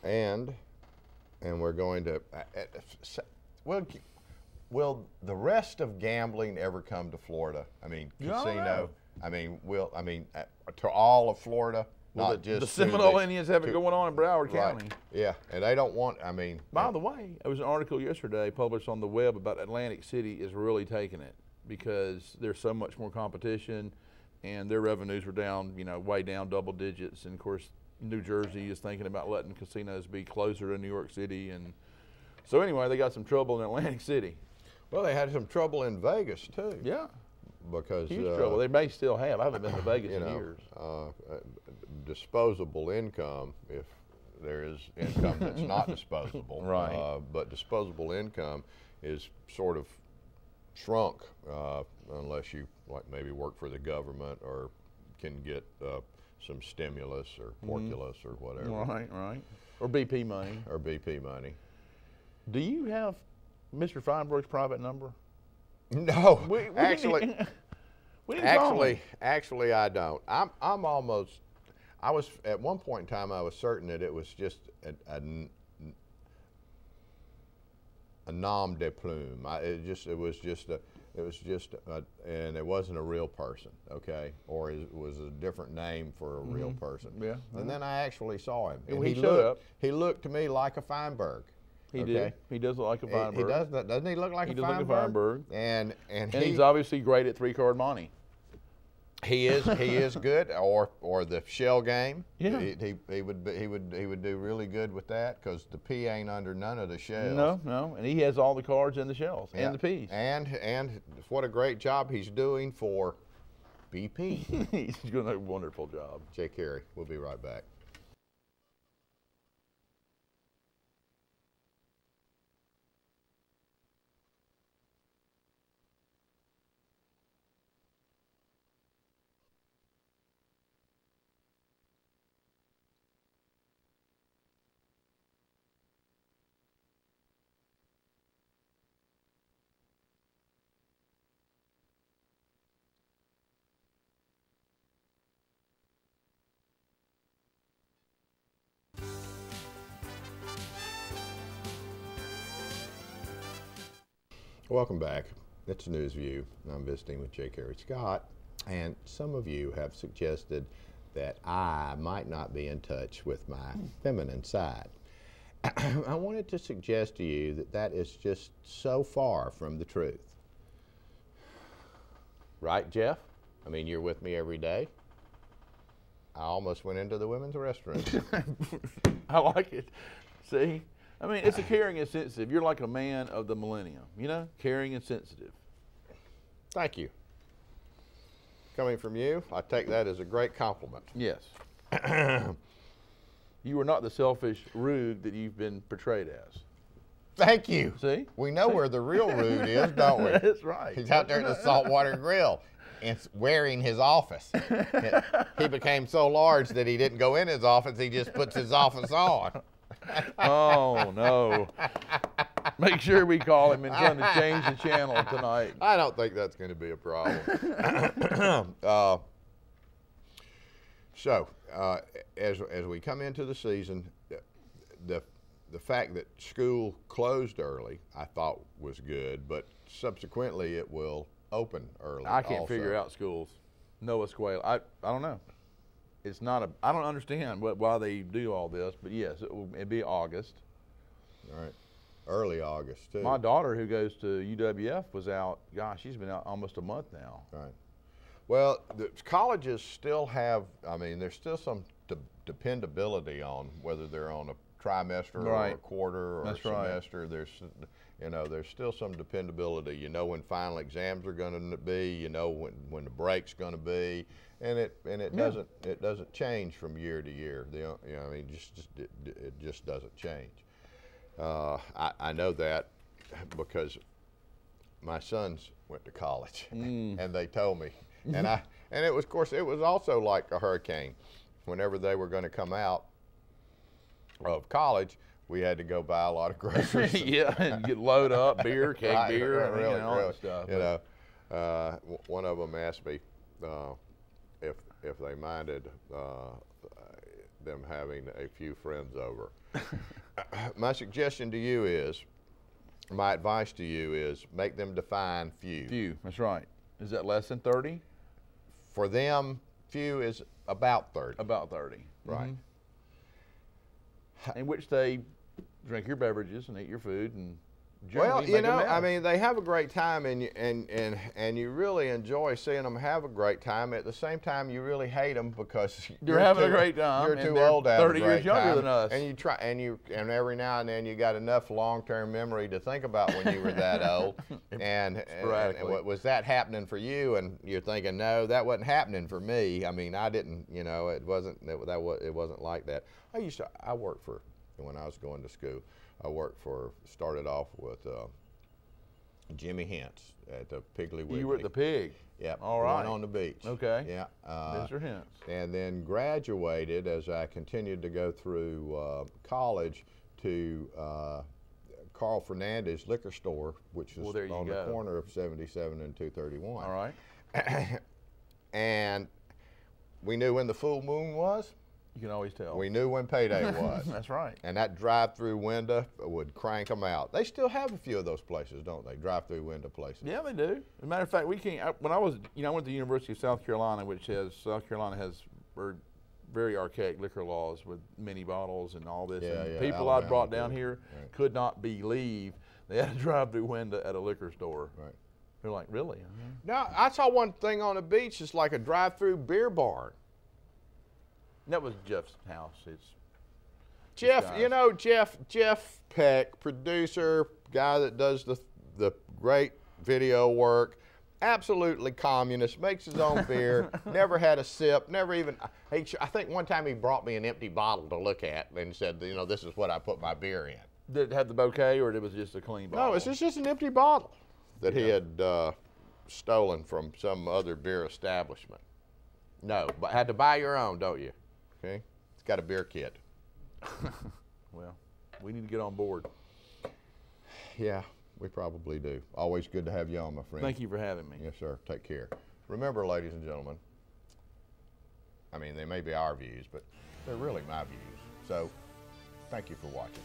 and we're going to. Well, will the rest of gambling ever come to Florida? I mean, casino. I mean, to all of Florida, well, not just the Seminole Indians have it going on in Broward County. Yeah, and they don't want. I mean, by the way, there was an article yesterday published on the web about Atlantic City is really taking it because there's so much more competition, and their revenues were down, way down double digits, and of course, New Jersey is thinking about letting casinos be closer to New York City, and so anyway, they got some trouble in Atlantic City. Well, they had some trouble in Vegas too. Yeah. Because huge trouble. They may still have. I haven't been to Vegas in years. Disposable income, if there is income that's not disposable, right? But disposable income is sort of shrunk unless you maybe work for the government or can get some stimulus or porculus or whatever. Right. Or BP money. Do you have Mr. Feinberg's private number? No, actually, I don't. I was at one point in time. I was certain that it was just a nom de plume. It was just, and it wasn't a real person, okay, or it was a different name for a real person. Yeah. And then I actually saw him. And he showed up. He looked to me like a Feinberg. He did. He does look like a Feinberg. He does, doesn't he look like a Feinberg? He does look like a Feinberg. And he's obviously great at three-card monte. He is good, or the shell game. Yeah. He would do really good with that because the P ain't under none of the shells. No, and he has all the cards in the shells and the P's. And what a great job he's doing for BP. He's doing a wonderful job. J.Carey, we'll be right back. Welcome back. It's News View. I'm visiting with J.Carey Scott, and some of you have suggested that I might not be in touch with my feminine side. I wanted to suggest to you that that is just so far from the truth. Right, Jeff? I mean, you're with me every day. I almost went into the women's restroom. I like it. See? I mean, it's a caring and sensitive. You're like a man of the millennium, caring and sensitive. Thank you. Coming from you, I take that as a great compliment. Yes. You are not the selfish rude that you've been portrayed as. Thank you. See? We know where the real rude is, don't we? That's right. He's out there at the Saltwater Grill and wearing his office. He became so large that he didn't go in his office, he just puts his office on. Oh, no. Make sure we call him and tell him to change the channel tonight. I don't think that's going to be a problem. As we come into the season, the fact that school closed early, I thought was good, but subsequently it will open early. I can't figure out schools. Noah Squale. I don't know. It's not I don't understand why they do all this, but yes, it'd be August. All right. Early August, too. My daughter, who goes to UWF, was out, she's been out almost a month now. Right. Well, the colleges still have, there's still some dependability on whether they're on a trimester or a quarter or a semester. Right. There's still some dependability. You know when final exams are going to be. You know when the break's going to be, and it doesn't change from year to year. It just doesn't change. I know that because my sons went to college, and they told me, and it was, of course, it was also like a hurricane. Whenever they were going to come out of college, we had to go buy a lot of groceries. Yeah, and get load up beer, keg beer, really, all that stuff. One of them asked me if they minded them having a few friends over. My suggestion to you is, my advice to you is, make them define few. Few, that's right. Is that less than 30? For them, few is about 30. About 30. Right. In which they drink your beverages and eat your food and well, you know, I mean, they have a great time, and you really enjoy seeing them have a great time. At the same time, you really hate them because you're having a great time. You're too old to have 30 a great years younger time. than us. And you try, and every now and then you got enough long-term memory to think about when you were that old. and was that happening for you? And you're thinking, no, that wasn't happening for me. I mean, I didn't. You know, it wasn't. It wasn't like that. I worked for, when I was going to school, started off with Jimmy Hintz at the Piggly Wiggly. You were at the Pig? Yep. All right. On the beach. Okay. Yeah. Mr. Hintz. And then graduated, as I continued to go through college, to Carl Fernandez Liquor Store, which is on the corner of 77 and 231. All right. And we knew when the full moon was. You can always tell. We knew when payday was. That's right. And that drive-through window would crank them out. They still have a few of those places, don't they? Drive-through window places. Yeah, they do. As a matter of fact, when I was, I went to the University of South Carolina, which South Carolina has very archaic liquor laws with mini bottles and all this. Yeah, and yeah, people Alabama I'd brought down here right. could not believe they had a drive-through window at a liquor store. Right. They're like, really? No, I saw one thing on the beach. It's like a drive-through beer barn. That was Jeff's house. It's Jeff, you know, Jeff Peck, producer, guy that does the great video work, absolutely communist, makes his own beer, never had a sip, never even, I think one time he brought me an empty bottle to look at and said, you know, this is what I put my beer in. Did it have the bouquet or it was just a clean bottle? No, it's just an empty bottle that he had stolen from some other beer establishment. No, but had to buy your own, don't you? Okay, it's got a beer kit. Well, we need to get on board. Yeah, we probably do. Always good to have you on, my friend. Thank you for having me. Yes, sir. Take care. Remember, ladies and gentlemen, I mean, they may be our views, but they're really my views. So, thank you for watching.